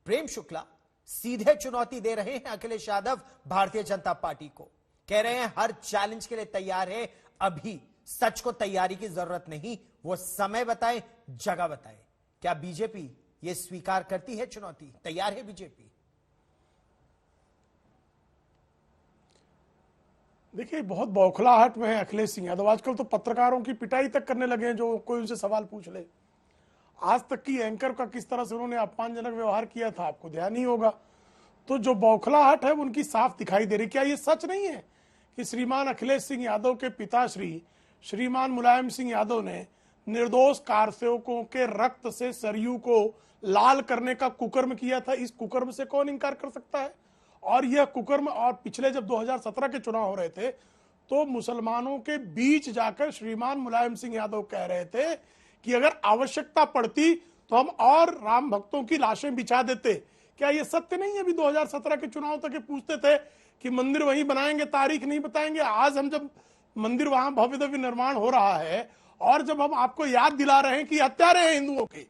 प्रेम शुक्ला सीधे चुनौती दे रहे हैं अखिलेश यादव भारतीय जनता पार्टी को। कह रहे हैं हर चैलेंज के लिए तैयार है, अभी सच को तैयारी की जरूरत नहीं, वो समय बताए, जगह बताए। क्या बीजेपी ये स्वीकार करती है चुनौती? तैयार है बीजेपी? देखिए, बहुत बौखलाहट में है अखिलेश सिंह यादव। आजकल तो पत्रकारों की पिटाई तक करने लगे हैं जो कोई उनसे सवाल पूछ ले। आज तक की एंकर का किस तरह से उन्होंने अपमानजनक व्यवहार किया था आपको ध्यान ही होगा। तो जो बौखलाहट है वो उनकी साफ दिखाई दे रही। क्या ये सच नहीं है कि श्रीमान अखिलेश सिंह यादव के पिताश्री श्रीमान मुलायम सिंह यादव ने निर्दोष कारसेवकों के रक्त से सरयू को लाल करने का कुकर्म किया था? इस कुकर्म से कौन इंकार कर सकता है? और यह कुकर्म, और पिछले जब 2017 के चुनाव हो रहे थे तो मुसलमानों के बीच जाकर श्रीमान मुलायम सिंह यादव कह रहे थे कि अगर आवश्यकता पड़ती तो हम और राम भक्तों की लाशें बिछा देते। क्या यह सत्य नहीं है? अभी 2017 के चुनाव तक ये पूछते थे कि मंदिर वहीं बनाएंगे, तारीख नहीं बताएंगे। आज हम जब मंदिर वहां भव्य दिव्य निर्माण हो रहा है और जब हम आपको याद दिला रहे हैं कि हत्यारे हैं हिंदुओं के,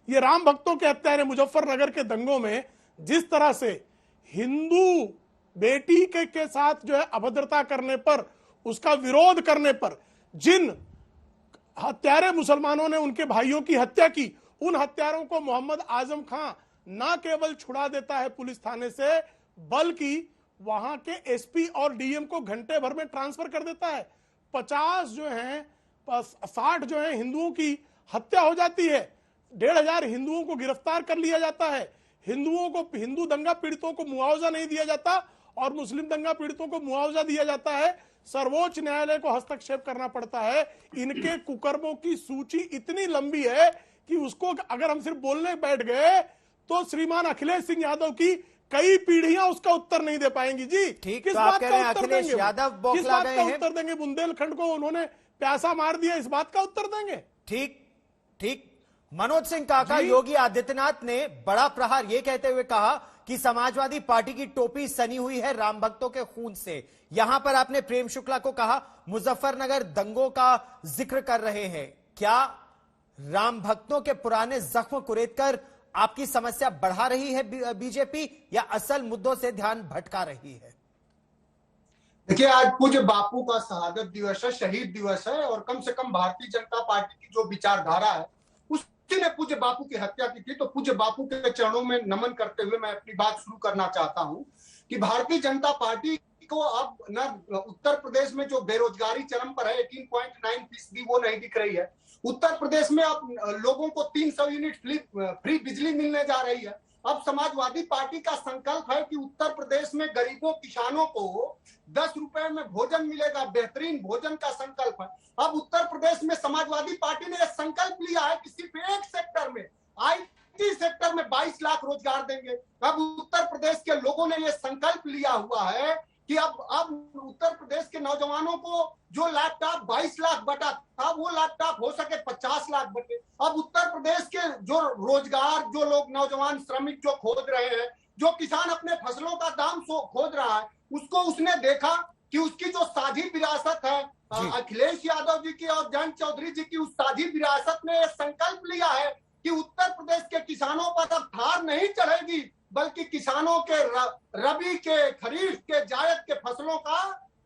ये राम भक्तों के हत्यारे। मुजफ्फरनगर के दंगों में जिस तरह से हिंदू बेटी के साथ जो है अभद्रता करने पर, उसका विरोध करने पर जिन हत्यारे मुसलमानों ने उनके भाइयों की हत्या की, उन हत्यारों को मोहम्मद आजम खां ना केवल छुड़ा देता है पुलिस थाने से, बल्कि वहां के एसपी और डीएम को घंटे भर में ट्रांसफर कर देता है। 50 जो है 60 जो है हिंदुओं की हत्या हो जाती है, 1500 हिंदुओं को गिरफ्तार कर लिया जाता है। हिंदुओं को, हिंदू दंगा पीड़ितों को मुआवजा नहीं दिया जाता और मुस्लिम दंगा पीड़ितों को मुआवजा दिया जाता है। सर्वोच्च न्यायालय को हस्तक्षेप करना पड़ता है। इनके कुकर्मों की सूची इतनी लंबी है कि उसको अगर हम सिर्फ बोलने बैठ गए तो श्रीमान अखिलेश सिंह यादव की कई पीढ़ियां उसका उत्तर नहीं दे पाएंगी। जी, किस बात का उत्तर देंगे? किस बात का उत्तर देंगे? बुंदेलखंड को उन्होंने प्यासा मार दिया, इस बात का उत्तर देंगे? ठीक ठीक। मनोज सिंह काका, योगी आदित्यनाथ ने बड़ा प्रहार ये कहते हुए कहा कि समाजवादी पार्टी की टोपी सनी हुई है राम भक्तों के खून से। यहां पर आपने प्रेम शुक्ला को कहा मुजफ्फरनगर दंगों का जिक्र कर रहे हैं। क्या राम भक्तों के पुराने जख्म कुरेदकर आपकी समस्या बढ़ा रही है बीजेपी, या असल मुद्दों से ध्यान भटका रही है? देखिए, आज पूज्य बापू का शहादत दिवस है, शहीद दिवस है, और कम से कम भारतीय जनता पार्टी की जो विचारधारा है उसी ने पूज्य बापू की हत्या की थी। तो पूज्य बापू के चरणों में नमन करते हुए मैं अपनी बात शुरू करना चाहता हूं कि भारतीय जनता पार्टी को अब न उत्तर प्रदेश में जो बेरोजगारी चरम पर है 18.9% वो नहीं दिख रही है। उत्तर प्रदेश में अब लोगों को 300 यूनिट फ्री बिजली मिलने जा रही है। अब समाजवादी पार्टी का संकल्प है कि उत्तर प्रदेश में गरीबों किसानों को 10 रुपए में भोजन मिलेगा, बेहतरीन भोजन का संकल्प है। अब उत्तर प्रदेश में समाजवादी पार्टी ने यह संकल्प लिया है कि सिर्फ एक सेक्टर में, आईटी सेक्टर में 22 लाख रोजगार देंगे। अब उत्तर प्रदेश के लोगों ने यह संकल्प लिया हुआ है कि अब उत्तर प्रदेश के नौजवानों को जो लैपटॉप 22 लाख बटा था वो लैपटॉप हो सके 50 लाख बटे। अब उत्तर प्रदेश के जो रोजगार, जो लोग नौजवान श्रमिक जो खोज रहे हैं, जो किसान अपने फसलों का दाम खोज रहा है, उसको उसने देखा कि उसकी जो साझी विरासत है अखिलेश यादव जी की और जयंत चौधरी जी की, उस साझी विरासत ने यह संकल्प लिया है कि उत्तर प्रदेश के किसानों पर अब धार नहीं चढ़ेगी, बल्कि किसानों के रबी के, खरीफ के, जायद के फसलों का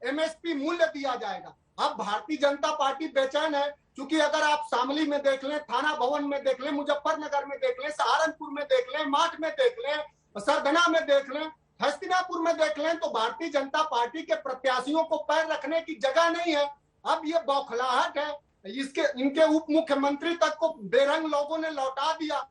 एमएसपी मूल्य दिया जाएगा। अब भारतीय जनता पार्टी बेचैन है, क्योंकि अगर आप शामली में देख लें, थाना भवन में देख लें, मुजफ्फरनगर में देख लें, सहारनपुर में देख लें, माठ में देख लें, सरगना में देख लें, हस्तिनापुर में देख लें, तो भारतीय जनता पार्टी के प्रत्याशियों को पैर रखने की जगह नहीं है। अब ये बौखलाहट है, इनके उप मुख्यमंत्री तक को बेरंग लोगों ने लौटा दिया।